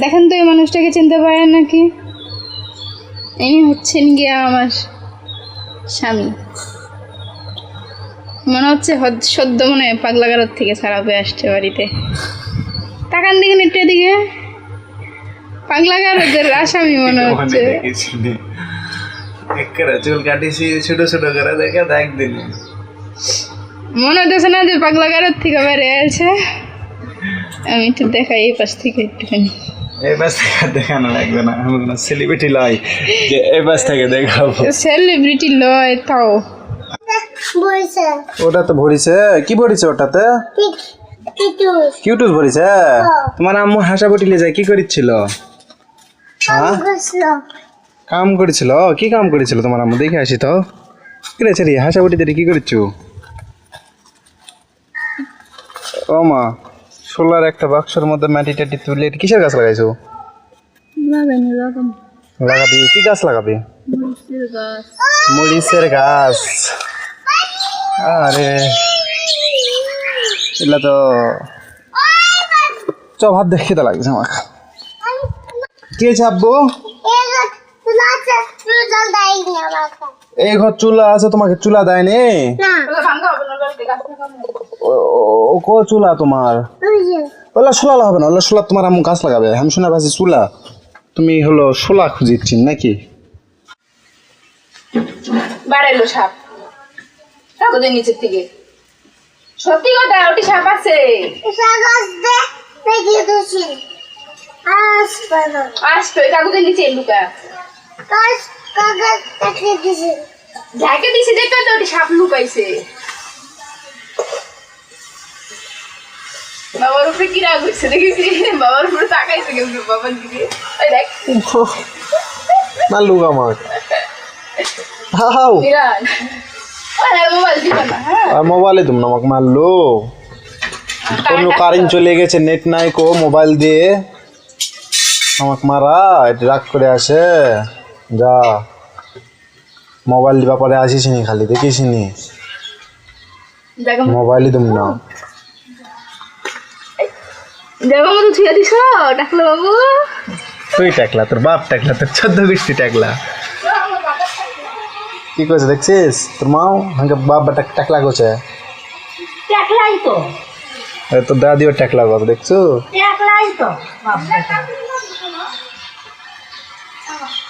দেখেন তো এই মানুষটাকে চিনতে পারেন নাকি? ইনি হচ্ছেন গিয়া আমার স্বামী। মনে হচ্ছে সদ্য মনে হয় পাগলাগারদ থেকে ছাড়া পেয়ে আসছে বাড়িতে। তাকান দিকে নেটটা দিকে, পাগলাগারদের আসামি মনে হচ্ছে। চুল কাটিছি ছোট ছোট করে দেখে একদিন মনে হচ্ছে না যে পাগলাগারদ থেকে বেড়ে আছে। আমি একটু দেখাই এই পাশ থেকে একটুখানি। এই পাশ থেকে দেখানো লাগবে না, আমি কোনো সেলিব্রিটি লয় যে এই পাশ থেকে দেখাবো। সেলিব্রিটি লয় তাও। ওটা তো ভরিছে, কি ভরিছে ওটাতে? কিউটুস ভরিছে। তোমার আম্মু হাসা বটিলে যায় কি করিছিল? হ্যাঁ কাম করেছিল। কি কাম করেছিল তোমার আম্মু? দেখে আসি তো। কি রে ছেড়ি হাসা বটিতে কি করেছো? ও মা, সোলার একটা বাক্সের মধ্যে মাটি টাটি তুলে কিসের গাছ লাগাইছো? লাগাবি? কি গাছ লাগাবি? মরিচের গাছ। আরে এগুলা তো ভাত দেখে তো লাগছে আমার। কে চাপবো? এই ঘর চুলা আছে, তোমাকে চুলা দেয়নি? ও কো চুলা তোমার? ওলা শোলা হবে না, ওলা শোলা তোমার আম্মু গাছ লাগাবে। আমি শোনা পাচ্ছি চুলা, তুমি হলো শোলা খুঁজিচ্ছি নাকি? বাড়াইলো সাপ কাগজের নিচের থেকে। সত্যি কথা, ওটি সাপ আছে। আসবে কাগজের নিচে লুকা ঢাকে দিছে, দেখবে তো ওটি সাপ লুকাইছে। বাবার উপরে কি রাগ হচ্ছে দেখেছি, বাবার উপরে তাকাইছে কিন্তু বাবার দিকে। ওই দেখ না লুক আমার হাও বিরাট। মোবাইল দিবা না? হ্যাঁ আর মোবাইলে তুমি আমাকে মারলো। কোনো কারেন্ট চলে গেছে, নেট নাই কো, মোবাইল দিয়ে আমাকে মারা। এটা রাগ করে আসে। যা মোবাইল দিবা পরে আসিস নি, খালি দেখিস নি মোবাইলই তুমি না। দেখো মতো ছুঁয়ে দিছ ডাকলো বাবু। তুই টাকলা, তোর বাপ টাকলা, তোর 14 গোষ্ঠী টাকলা। কি কইছে দেখছিস? তোর মাও হাঙ্গে বাপ টাকলা কইছে। টাকলাই তো, তোর দাদিও টাকলা কথা দেখছো? টাকলাই তো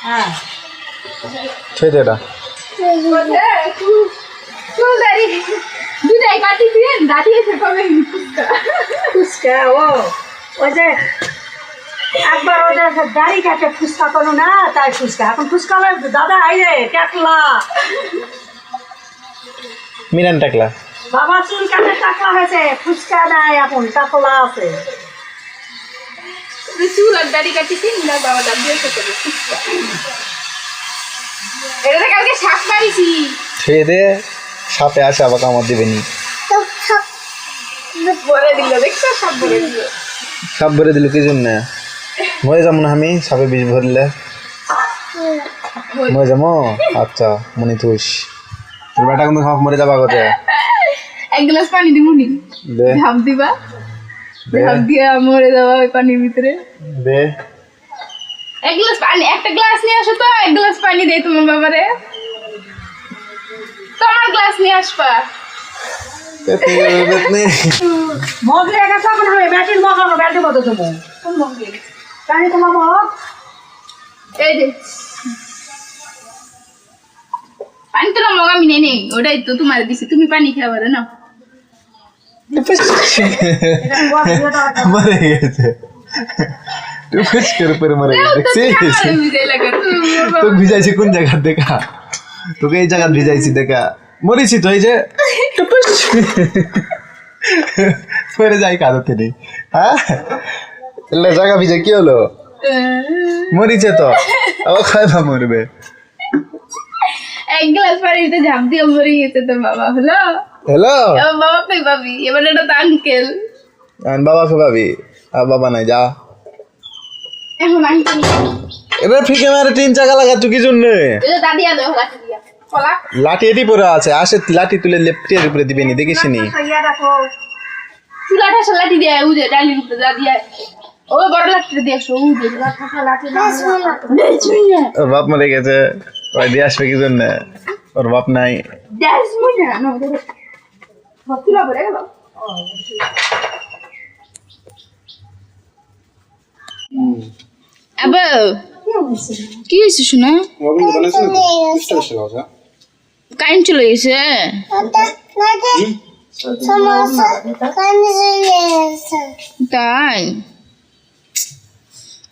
হ্যাঁ ঠিক এটা চুল দাড়ি দুটাই কাটি দিয়ে দাঁড়িয়েছে কবে ফুচকা। ফুচকা ওই যে একবার ওদের দাড়ি কাটে ফুচকা করো না, তাই ফুচকা। এখন ফুচকা দাদা আইরে টাকলা, মিরান টাকলা। বাবা চুল কাটে টাকলা হয়েছে, ফুচকা নাই এখন টাকলা আছে। চুল আর দাড়ি কাটিছি না বাবা দাঁড়িয়েছে কবে ফুচকা। এটা কালকে শাক মারিছি। খেয়ে দে, সাপে আসে আবার কামড় দিবে নি। ভরে দিল, দেখছো সব ভরে দিল। সাপ ভরে দিল কি জন্য? মরে যাবো না আমি সাপে বিষ ভরলে? মরে যাবো? আচ্ছা মনে থুস, তোর বেটা কিন্তু সব মরে যাবা কোথায়? এক গ্লাস পানি দিব নি? দে ঝাপ দিবা, দে ঝাপ দিয়া মরে যাবা ওই পানির ভিতরে। দে এক গ্লাস পানি, একটা গ্লাস নিয়ে আসো তো, এক গ্লাস পানি দেই তোমার বাবারে। তোমার গ্লাস নিয়ে আসবা। মগলে গেছে এখন হবে ব্যাটির মগানো, ব্যাটির মতো দেবো। কোন মগলি? পানি তোমার মগ এই যে পানি তো মগ আমি নেই নেই, ওটাই তো তোমার দিছি, তুমি পানি খাওয়া না। মরে গেছে, টুকুস করে পরে মরে গেছে। তোকে ভিজাইছি কোন জায়গা দেখা? তোকে এই জায়গা ভিজাইছি দেখা, মরেছি তো। এই যে টুকুস পরে যাই কাঁদতে নেই। হ্যাঁ এলে জায়গা ভিজে কি হলো? মরিছে তো, ও খাইবা মরবে। এক গ্লাস পানিতে ঝাঁপ দিয়ে মরে গেছে তোর বাবা। হলো হ্যালো বাবা কই পাবি এবার? এটা তো আঙ্কেল। বাবাকে পাবি, আর বাবা নাই যা। এখন আঙ্কেল এবার ফিকে মারে 3 চাকা লাগাচ্ছ কি জন্য? দাদি আলো লাঠি দিয়া কলা লাঠি এটি পরে আছে, আসে লাঠি তুলে লেপটের উপরে দিবে নি, দেখিস নি? রাখো চুলাটা লাঠি দিয়ে উজে ডালির উপরে দাদি ও বড় লাঠিটা দিয়ে আসো থাকা লাঠি না ওর বাপ মরে গেছে, ওই দিয়ে আসবে কি জন্য? ওর বাপ নাই। আবা কি হয়েছে শোনা? কারেন্ট চলে গেছে। তাই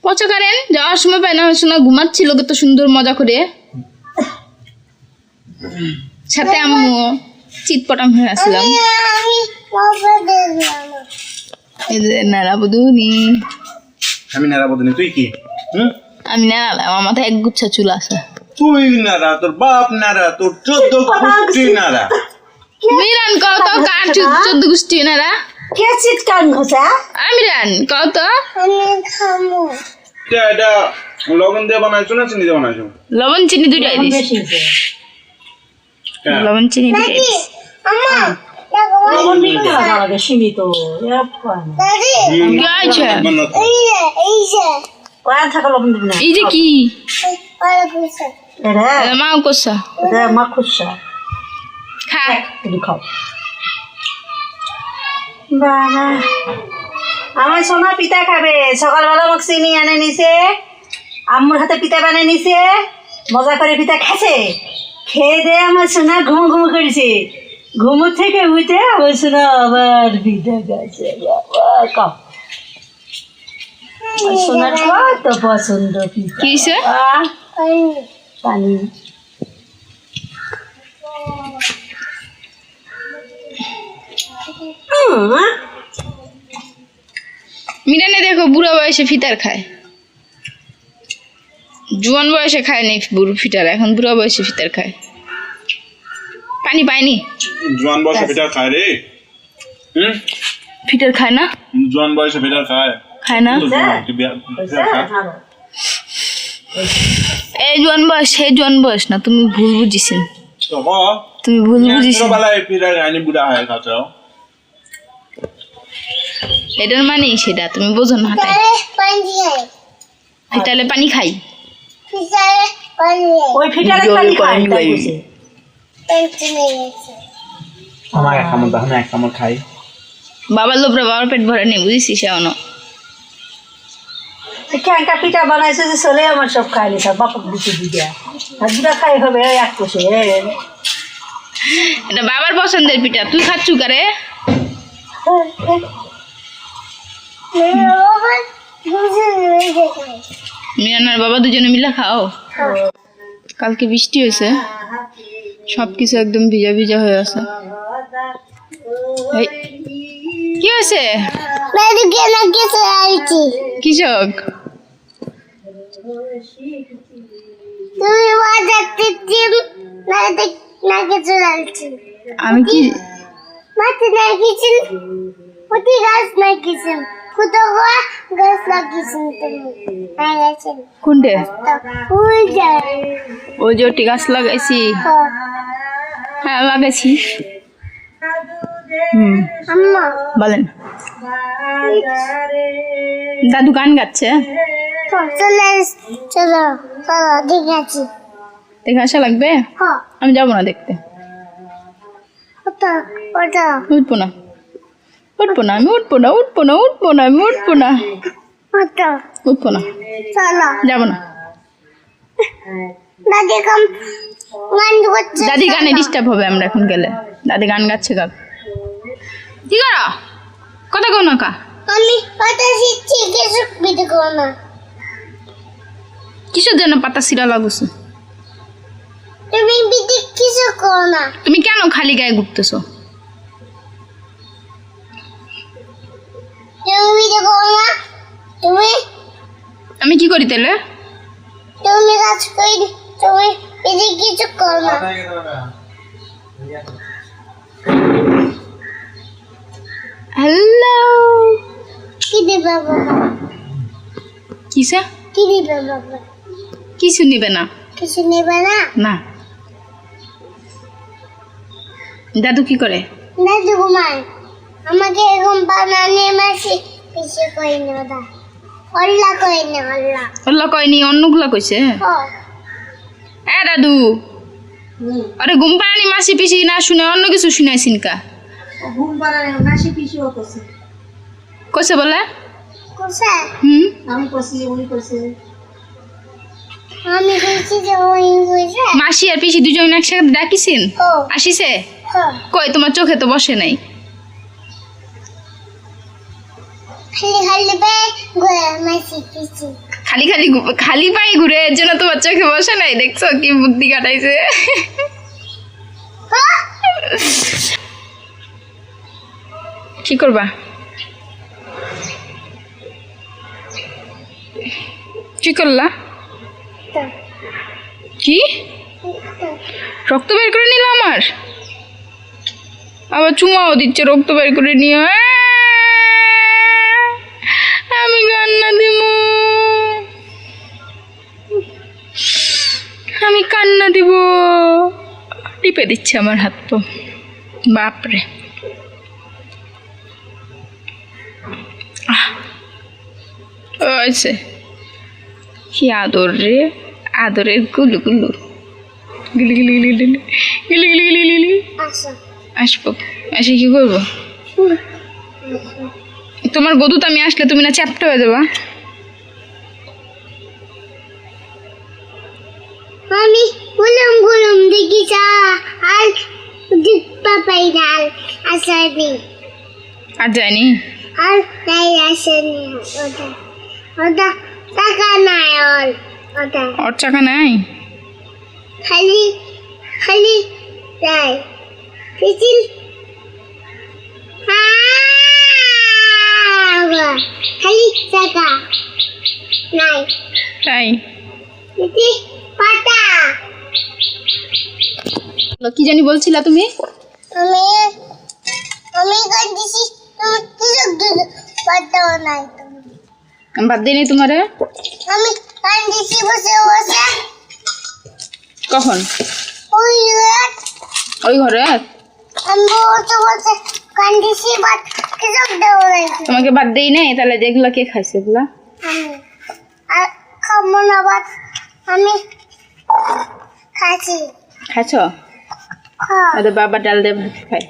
পচা কারেন্ট যাওয়ার সময় পাই না শোনা, ঘুমাচ্ছিল কত সুন্দর মজা করে, সাথে আম্মু চিৎপটাং হয়ে আসলাম। এই যে নাড়া বধুনি, আমি নাড়া বদনি, তুই কি? আমি নাড়ালাম, আমার মাথায় এক গুচ্ছা চুল আছে। তুই নাড়া, তোর বাপ নাড়া, তোর 14 গোষ্ঠী নাড়া। মিরান কও তো কার 14 গোষ্ঠী নাড়া? কে চিৎকার ঘষা আমি রান কও তো। এটা লবণ দিয়ে বানাইছো না চিনি দিয়ে বানাইছো? লবণ চিনি দুইটাই দিস। বেশি হয়েছে লবণ চিনি দুইটাই দিস। লবণ দিতে হবে সীমিত কি আছে? কয়ান থাকা লবণ দিবি না এই যে কি এটা মাও কষা এটা মাখুসা খা। তুমি খাও বাবা আমার সোনা পিতা খাবে সকালবেলা মোক চিনি এনে নিছে আম্মুর হাতে পিতা বানিয়ে নিছে মজা করে পিতা খাচ্ছে খেয়ে দিয়ে আমার সোনা ঘুমো ঘুমো করেছে ঘুমো থেকে উঠে আমার সোনা আবার পিতা খাচ্ছে বাবা খাও আমার সোনার কত পছন্দ পিতা কি হইছে? পানি মিরানে দেখো বুড়া বয়সে ফিতার খায়, জোয়ান বয়সে খায় নি বুড়ো ফিটার, এখন বুড়া বয়সে ফিতার খায়। পানি পায়নি, জোয়ান বয়সে ফিটার খায় রে। ফিটার খায় না, জোয়ান বয়সে ফিটার খায়, খায় না। এই জোয়ান বয়স, সেই জোয়ান বয়স না, তুমি ভুল বুঝিছেন, তুমি ভুল বুঝিছেন। ছোটবেলায় ফিটার খায়নি, বুড়া হয়ে খাচ্ছ। এটার মানেই সেটা তুমি বোঝো না। ফিটালে পানি খাই, ওই ফিটারে পানি খায় তাই বুঝি আমার এক কামড় দাও না, এক কামড় খাই। বাবার লোভরা বাবার পেট ভরে নেই, বুঝিস এখনো। ক্যাঙ্কা পিঠা বানাইছে যে চলে আমার সব খাইনি তার বাপক দিতে দিয়া আর দুটা খাই হবে এক কোষে এটা বাবার পছন্দের পিঠা, তুই খাচ্ছু কারে? মিরানার বাবা দুজনে মিলে খাও। কালকে বৃষ্টি হয়েছে, সবকিছু একদম ভিজা ভিজা হয়ে আছে। এই, কি হয়েছে? কৃষক আমি কি কোনটে? ওই যে ওটি গাছ লাগাইছি, হ্যাঁ লাগাইছি। বলেন, দাদু গান গাচ্ছে, দেখে আসা লাগবে? আমি যাবো না দেখতে, উঠবো না, উঠবো না, আমি উঠবো না, উঠবো না, উঠবো না, আমি উঠবো না, উঠবো না, যাবো না। দাদি গানে ডিস্টার্ব হবে আমরা এখন গেলে, দাদি গান গাচ্ছে গান। কি করো? কথা কও না কা? কিসের জন্য পাতা সিরা লাগুছে? তুমি কেন খালি গায়ে ঘুরতেছো? আমি কি করি তাহলে? হ্যালো, কিসে? কিছু নিবে না, না। দাদু কি করে? আমাকে এরকম বানানে মাসি পিছে কই না দা। অল্লা কইনি অল্লা ওল্লা কয়নি অন্যগুলা কইছে ও এ দাদু আরে ঘুম পাড়ানি মাসি পিসি না শুনে অন্য কিছু শুনাইছিন কা ঘুম পাড়ায় নাসি পিছিও করছে কইছে বলে কোসা আমি করছি উনি করছে আমি কইছি যে ওই কইছে মাসি আর পিসি দুজন একসাথে ডাকিছেন ও আসিছে ও কই তোমার চোখে তো বসে নাই খালি খালি বে গোয়া মাসি পিছি খালি পায়ে ঘুরে এর জন্য তোমার চোখে বসে নাই দেখছো কি বুদ্ধি কাটাইছে কি করবা কি করলা কি রক্ত বের করে নিল আমার আবার চুমাও দিচ্ছে রক্ত বের করে নিয়ে আমি কান্না দিব আমি কান্না দিব টিপে দিচ্ছে আমার হাত তো বাপরে ওইছে কি আদর রে আদরের গুলু গুলু গিলি গিলি গিলি গিলি গিলি গিলি গিলি গিলি আসো আসবো এসে কি করবো তোমার গদুত আমি আসলে তুমি না চ্যাপ্টা হয়ে যাবা আমি গুলুম গুলুম দেখিছা আর দিক পাপাই ডাল আসেনি আর যায়নি আর তাই আসেনি ওটা ওটা টাকা নাই ওটা ওর চাকা নাই খালি খালি তাই পিছিল খালি টাকা নাই তাই পিছি পাতা কি জানি বলছিলা তুমি আমি আমি কাঁদিছি তুমি কিছু পাতাও নাই তুমি আমি বাদ দিই তোমারে আমি কাঁদিছি বসে বসে কখন ওই ওই ঘরে আমি বসে বসে কাঁদিছি বাট কিছু দেও নাই তোমাকে বাদ দেই নাই তাহলে যেগুলো কে খাইছে এগুলা আমি আর খাবো না বাট আমি খাচ্ছি খাইছ খা বাবা ডাল দিয়ে ভাত খাই